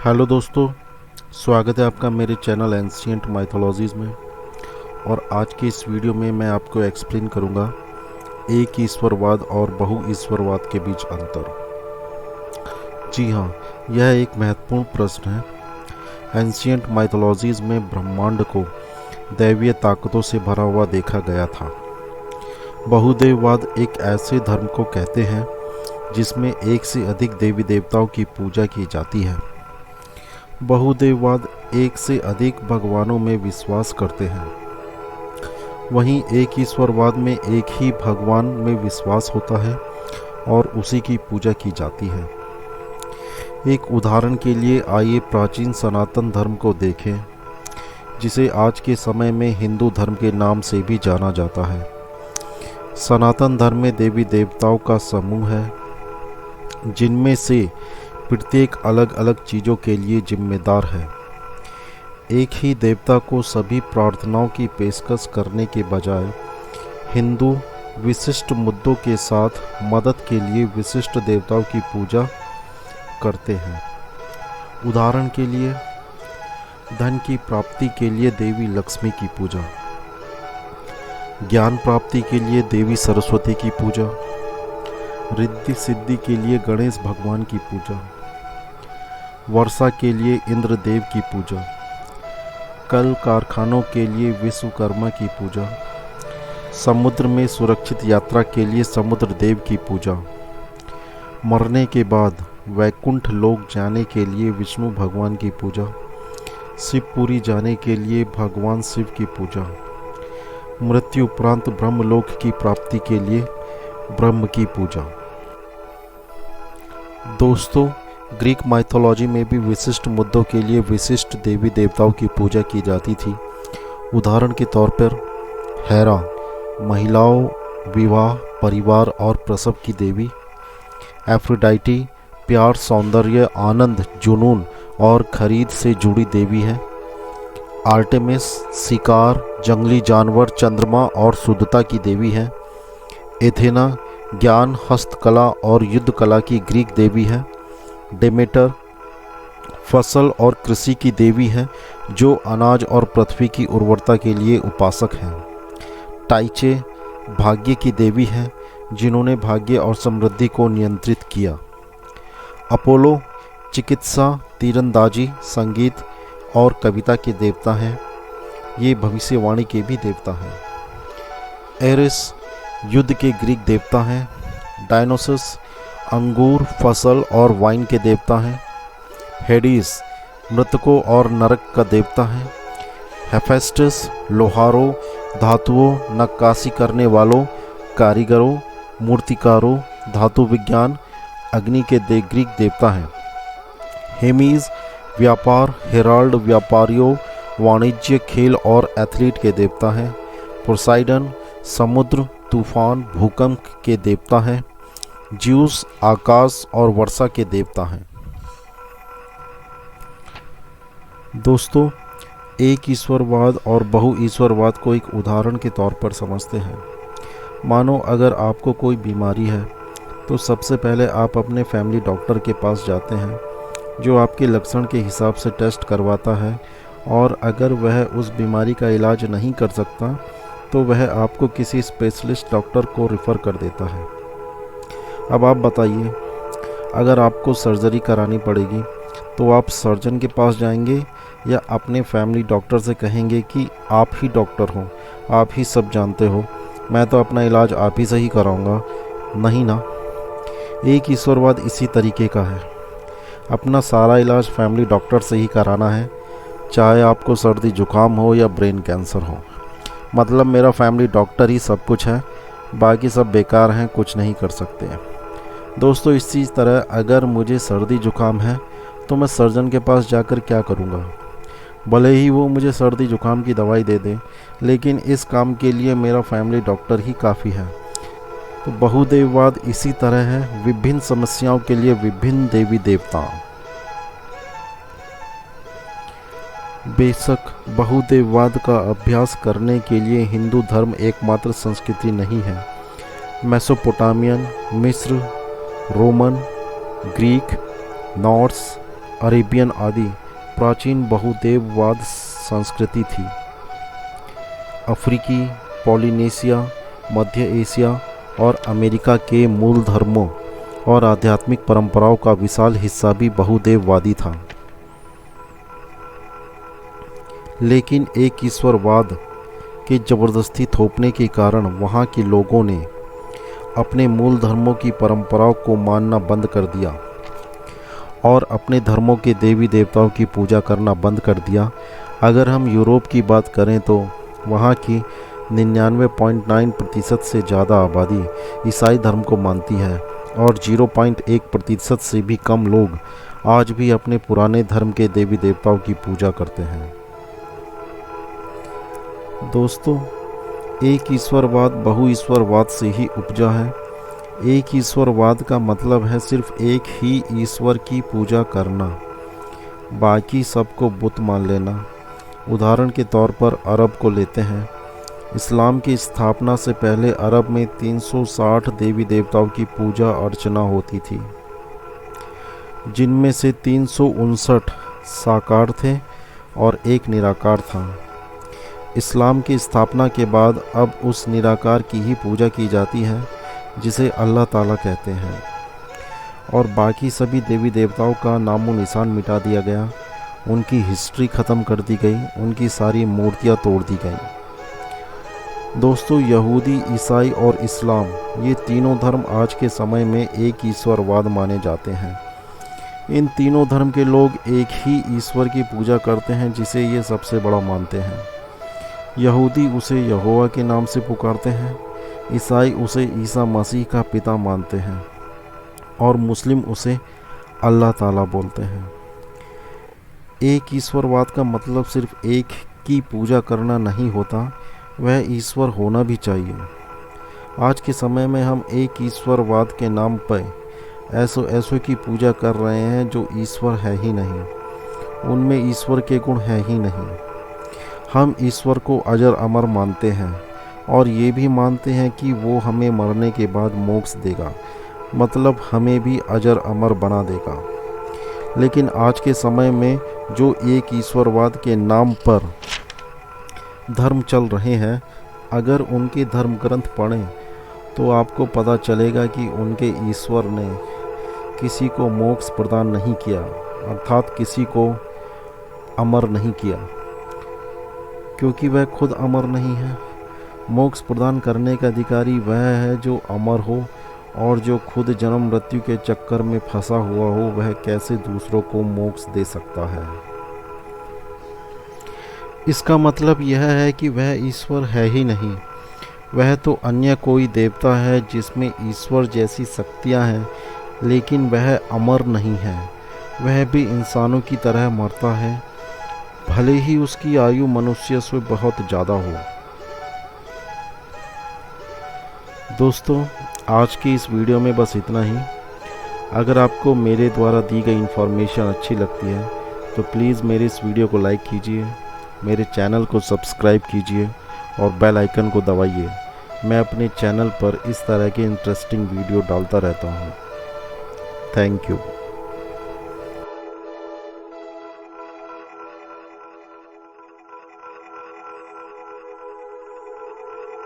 Hello दोस्तों, स्वागत है आपका मेरे चैनल एंशिएंट माइथोलॉजीज़ में। और आज के इस वीडियो में मैं आपको एक्सप्लेन करूंगा एक ईश्वरवाद और बहु ईश्वरवाद के बीच अंतर। जी हाँ, यह एक महत्वपूर्ण प्रश्न है। एंशिएंट माइथोलॉजीज़ में ब्रह्मांड को दैवीय ताकतों से भरा हुआ देखा गया था। बहुदेववाद एक ऐसे धर्म को कहते हैं जिसमें एक से अधिक देवी देवताओं की पूजा की जाती है। बहुदेववाद एक से अधिक भगवानों में विश्वास करते हैं, वहीं एक ईश्वरवाद में एक ही भगवान में विश्वास होता है और उसी की पूजा की जाती है। एक उदाहरण के लिए आइए प्राचीन सनातन धर्म को देखें, जिसे आज के समय में हिंदू धर्म के नाम से भी जाना जाता है। सनातन धर्म में देवी देवताओं का समूह है, जिनमें से प्रत्येक अलग अलग चीज़ों के लिए जिम्मेदार है। एक ही देवता को सभी प्रार्थनाओं की पेशकश करने के बजाय हिंदू विशिष्ट मुद्दों के साथ मदद के लिए विशिष्ट देवताओं की पूजा करते हैं। उदाहरण के लिए, धन की प्राप्ति के लिए देवी लक्ष्मी की पूजा, ज्ञान प्राप्ति के लिए देवी सरस्वती की पूजा, रिद्धि सिद्धि के लिए गणेश भगवान की पूजा, वर्षा के लिए इंद्र देव की पूजा, कल कारखानों के लिए विश्वकर्मा की पूजा, समुद्र में सुरक्षित यात्रा के लिए समुद्र देव की पूजा, मरने के बाद वैकुंठ लोक जाने के लिए विष्णु भगवान की पूजा, शिवपुरी जाने के लिए भगवान शिव की पूजा, मृत्यु उपरांत ब्रह्मलोक की प्राप्ति के लिए ब्रह्म की पूजा। दोस्तों, ग्रीक माइथोलॉजी में भी विशिष्ट मुद्दों के लिए विशिष्ट देवी देवताओं की पूजा की जाती थी। उदाहरण के तौर पर हेरा महिलाओं, विवाह, परिवार और प्रसव की देवी, एफ्रोडाइटी प्यार, सौंदर्य, आनंद, जुनून और खरीद से जुड़ी देवी है। आर्टेमिस शिकार, जंगली जानवर, चंद्रमा और शुद्धता की देवी है। एथेना ज्ञान, हस्तकला और युद्ध कला की ग्रीक देवी है। डेमेटर फसल और कृषि की देवी है, जो अनाज और पृथ्वी की उर्वरता के लिए उपासक हैं। टाइचे भाग्य की देवी है, जिन्होंने भाग्य और समृद्धि को नियंत्रित किया। अपोलो चिकित्सा, तीरंदाजी, संगीत और कविता के देवता हैं। ये भविष्यवाणी के भी देवता हैं। एरिस युद्ध के ग्रीक देवता हैं। डायनोसस अंगूर, फसल और वाइन के देवता हैं। हेडिस मृतकों और नरक का देवता है। हेफेस्टस लोहारों, धातुओं, नक्काशी करने वालों, कारीगरों, मूर्तिकारों, धातु विज्ञान, अग्नि के ग्रीक देवता हैं। हेमीज व्यापार, हेराल्ड व्यापारियों, वाणिज्य, खेल और एथलीट के देवता हैं। पोसाइडन समुद्र, तूफान, भूकंप के देवता हैं। ज्यूस आकाश और वर्षा के देवता हैं। दोस्तों, एक ईश्वरवाद और बहु ईश्वरवाद को एक उदाहरण के तौर पर समझते हैं। मानो अगर आपको कोई बीमारी है तो सबसे पहले आप अपने फैमिली डॉक्टर के पास जाते हैं, जो आपके लक्षण के हिसाब से टेस्ट करवाता है, और अगर वह उस बीमारी का इलाज नहीं कर सकता तो वह आपको किसी स्पेशलिस्ट डॉक्टर को रेफ़र कर देता है। अब आप बताइए, अगर आपको सर्जरी करानी पड़ेगी तो आप सर्जन के पास जाएंगे या अपने फैमिली डॉक्टर से कहेंगे कि आप ही डॉक्टर हो, आप ही सब जानते हो, मैं तो अपना इलाज आप ही से ही कराऊंगा? नहीं ना। एक ईश्वरवाद इसी तरीके का है। अपना सारा इलाज फैमिली डॉक्टर से ही कराना है, चाहे आपको सर्दी जुकाम हो या ब्रेन कैंसर हो। मतलब मेरा फैमिली डॉक्टर ही सब कुछ है, बाकी सब बेकार हैं, कुछ नहीं कर सकते हैं। दोस्तों, इसी तरह अगर मुझे सर्दी जुकाम है तो मैं सर्जन के पास जाकर क्या करूँगा? भले ही वो मुझे सर्दी जुकाम की दवाई दे दे, लेकिन इस काम के लिए मेरा फैमिली डॉक्टर ही काफ़ी है। तो बहुदेववाद इसी तरह है, विभिन्न समस्याओं के लिए विभिन्न देवी देवता। बेशक बहुदेववाद का अभ्यास करने के लिए हिंदू धर्म एकमात्र संस्कृति नहीं है। मेसोपोटामियन, मिस्र, रोमन, ग्रीक, नॉर्स, अरेबियन आदि प्राचीन बहुदेववाद संस्कृति थी। अफ्रीकी, पॉलिनेशिया, मध्य एशिया और अमेरिका के मूल धर्मों और आध्यात्मिक परंपराओं का विशाल हिस्सा भी बहुदेववादी था। लेकिन एक ईश्वरवाद के ज़बरदस्ती थोपने के कारण वहाँ के लोगों ने अपने मूल धर्मों की परंपराओं को मानना बंद कर दिया और अपने धर्मों के देवी देवताओं की पूजा करना बंद कर दिया। अगर हम यूरोप की बात करें तो वहाँ की 99.9% से ज़्यादा आबादी ईसाई धर्म को मानती है और 0.1% से भी कम लोग आज भी अपने पुराने धर्म के देवी देवताओं की पूजा करते हैं। दोस्तों, एक ईश्वरवाद बहुईश्वरवाद से ही उपजा है। एक ईश्वरवाद का मतलब है सिर्फ एक ही ईश्वर की पूजा करना, बाकी सबको बुत मान लेना। उदाहरण के तौर पर अरब को लेते हैं। इस्लाम की स्थापना से पहले अरब में 360 देवी देवताओं की पूजा अर्चना होती थी, जिनमें से 359 साकार थे और एक निराकार था। इस्लाम की स्थापना के बाद अब उस निराकार की ही पूजा की जाती है जिसे अल्लाह ताला कहते हैं, और बाकी सभी देवी देवताओं का नामो निशान मिटा दिया गया, उनकी हिस्ट्री ख़त्म कर दी गई, उनकी सारी मूर्तियाँ तोड़ दी गई। दोस्तों, यहूदी, ईसाई और इस्लाम ये तीनों धर्म आज के समय में एक ईश्वरवाद माने जाते हैं। इन तीनों धर्म के लोग एक ही ईश्वर की पूजा करते हैं जिसे ये सबसे बड़ा मानते हैं। यहूदी उसे यहोवा के नाम से पुकारते हैं, ईसाई उसे ईसा मसीह का पिता मानते हैं और मुस्लिम उसे अल्लाह ताला बोलते हैं। एक ईश्वरवाद का मतलब सिर्फ एक की पूजा करना नहीं होता, वह ईश्वर होना भी चाहिए। आज के समय में हम एक ईश्वरवाद के नाम पर ऐसों की पूजा कर रहे हैं जो ईश्वर है ही नहीं, उनमें ईश्वर के गुण है ही नहीं। हम ईश्वर को अजर अमर मानते हैं और ये भी मानते हैं कि वो हमें मरने के बाद मोक्ष देगा, मतलब हमें भी अजर अमर बना देगा। लेकिन आज के समय में जो एक ईश्वरवाद के नाम पर धर्म चल रहे हैं, अगर उनके धर्म ग्रंथ पढ़ें तो आपको पता चलेगा कि उनके ईश्वर ने किसी को मोक्ष प्रदान नहीं किया, अर्थात किसी को अमर नहीं किया, क्योंकि वह खुद अमर नहीं है। मोक्ष प्रदान करने का अधिकारी वह है जो अमर हो, और जो खुद जन्म मृत्यु के चक्कर में फंसा हुआ हो वह कैसे दूसरों को मोक्ष दे सकता है। इसका मतलब यह है कि वह ईश्वर है ही नहीं, वह तो अन्य कोई देवता है जिसमें ईश्वर जैसी शक्तियां हैं, लेकिन वह अमर नहीं है। वह भी इंसानों की तरह मरता है, भले ही उसकी आयु मनुष्य से बहुत ज़्यादा हो। दोस्तों, आज की इस वीडियो में बस इतना ही। अगर आपको मेरे द्वारा दी गई इन्फॉर्मेशन अच्छी लगती है तो प्लीज़ मेरे इस वीडियो को लाइक कीजिए, मेरे चैनल को सब्सक्राइब कीजिए और बेल आइकन को दबाइए। मैं अपने चैनल पर इस तरह के इंटरेस्टिंग वीडियो डालता रहता हूँ। Thank you.